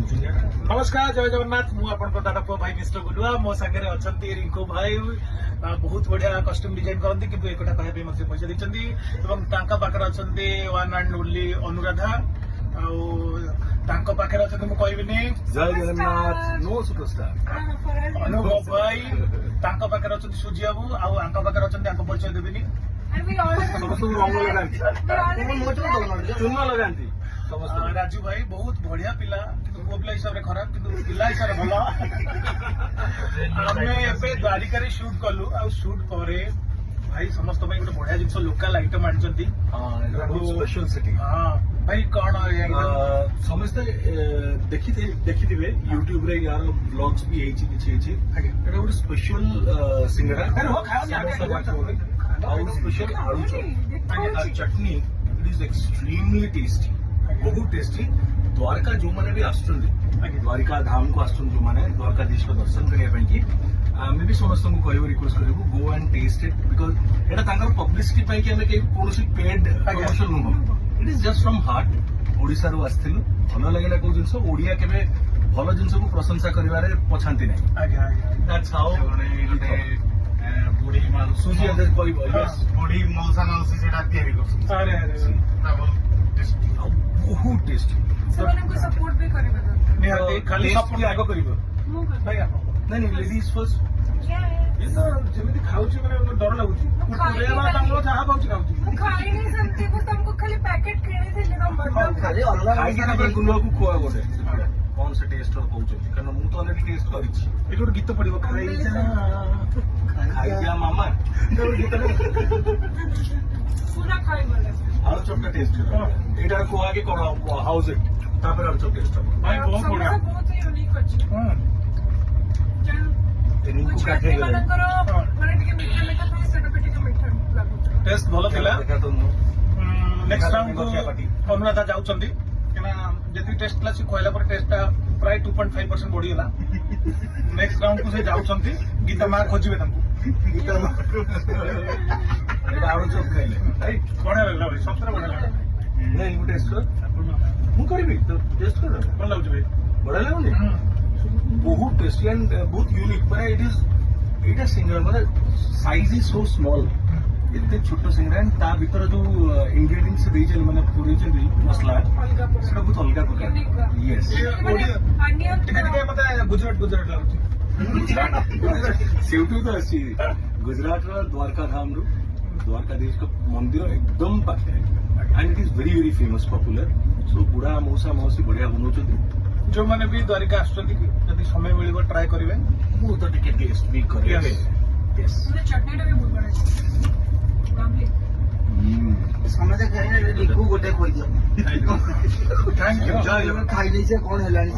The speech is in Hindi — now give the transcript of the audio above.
नमस्कार जय जगन्नाथ मु आपन दादा पुआ भाई मिस्टर गुडुआ मो संगे अछंती रिंकू भाई बहुत बढ़िया कस्ट्यूम डिजाइन करती किंतु एकटा कहबे मते पैसा दिचंदी एवं तांका पाखर अछंती वन एंड ओनली अनुराधा तांका पाखर अछंती मु कहबिनी जय जगन्नाथ नो सुपरस्टार अनुभव भाई तांका पाखर अछंती सूजी बाबू आ आंका पाखर अछंती आंका परिचय देबिनी चून लगाती राजू भाई बहुत बढ़िया पिला पुओ पिला हिसाब रे खराब किंतु पिला हिसाब रे भलो आमे एबे द्वारिका रे शूट कलु आ शूट करे भाई समस्त भाई गोटे बढ़िया जिनस लोकल आइटम आनिचंती स्पेशल सिटी हां भाई कोन समस्त देखिथिबे यूट्यूब रे यार व्लॉग्स भी हेची किछि हेची एटा गोटे स्पेशल सिंगरा अरे हो खाया और स्पेशल आलू chop chutney it is extremely tasty बहुत टेस्टी द्वारका जो मैंने भी आसुचंदी द्वारिका धाम को आसुचंदी जो मैंने द्वारकाधीश को दर्शन करने की आमे भी समस्त को कहबो रिक्वेस्ट करबो go and test it because एटा तांकर पब्लिसिटी पई कि हमें कोनोसी पेड प्रमोशन नुह it is just from heart Odisha रो आस्थिलु भलो लागेला को जिंस ओडिया केबे भलो जिंस को प्रशंसा करिवारे पछांती नै आज्ञा दैट्स हाउ बुढ़ी माल सुजी अदर कहबो यस बुढ़ी मौसा माउसी सेटा तयारी करछ अरे बहुत टेस्टी ସେମାନଙ୍କୁ ସପୋର୍ଟ ବି କରିବା ଦରକାର निहाती खाली सपोर्ट आगो करिवो ମୁଁ କରିବି। भाई आप नहीं लेडीज फर्स्ट ये तो जेमिति खाउची माने डर लागुची कुकुरे वाला तांगो जहा पाउची खाउची ମୁଁ ଖାଇନି ସେମିତି ମୁଁ ତମକୁ ଖାଲି ପ୍ୟାକେଟ କିଣିଥିଲି ତମ ବର୍ଥଡେ खाली अलग खाइके ना गुलो को खुआ गोटे कौन से टेस्ट कहउछ कारण मु तो ऑलरेडी टेस्ट करिछि ये गोटे गीत पड़िबो खाइছে ना खाइ दिया मामा गीत ପୁରା ଖାଇଗଲେ आलू चॉप टेस्ट एटा को आगे करा हाउस इट तापर आलू चॉप टेस्ट भाई बहुत बढ़िया ସମସ୍ତେ ବହୁତ ୟୁନିକ୍ ଅଛି निंकु काटे गले ମାନଙ୍କର ମାନେ ଟିକେ ମିଠା ମିଠା ଥାଏ ସେଟା ବି ଟିକେ ମିଠା ଲାଗୁଛି टेस्ट भलो थिला देखा तो मु नेक्स्ट राउंड को अनुराधा जाउचंदी केना जति टेस्ट ला सी कहला पर टेस्ट प्राय 2.5% बढ़ी गला नेक्स्ट राउंड को से जाउचंदी गीता मार खोजिबे तंकु एटा आलू चॉप खाइले राइट बढ़िया लागला भाई सबसे बढ़िया लागला नहीं मु टेस्ट कर मु करबी तो टेस्ट कर कोन लागुची भाई बड़ा लागुनी बहुत टेस्टी एंड बहुत यूनिक माने इट इज सिंगर माने साइज इज सो स्मॉल इतने छोट सिंगर एंड ता भीतर जो इंग्रेडिएंट्स देइछन माने पूरी छन मसला ଅଲଗା ପ୍ରକାର सेटा बहुत अलग प्रकार यस अन्य टिके टिके मते गुजरात लागुची सेउटू तो अछि गुजरात रो द्वारका धाम रो द्वारकाधीश का मंदिर एकदम पाखे and it is very famous popular सो बुढ़ा मौसा मौसी बढ़िया बनौछथि जो माने भी द्वारिका आसुचंदी यदि समय मिलिबो ट्राई करिवे मु तो टिके टेस्ट भी करे Yes. यस ଚଟଣିଟା ବି ବହୁତ ବଢିଆ ଅଛି lovely। ସମସ୍ତେ ଖାଇଲେ ଲିକୁ ଗୋଟେ କହିଦିଅ थैंक यू ଖାଇ ଦେଇଛେ କଣ ହେଲାଣି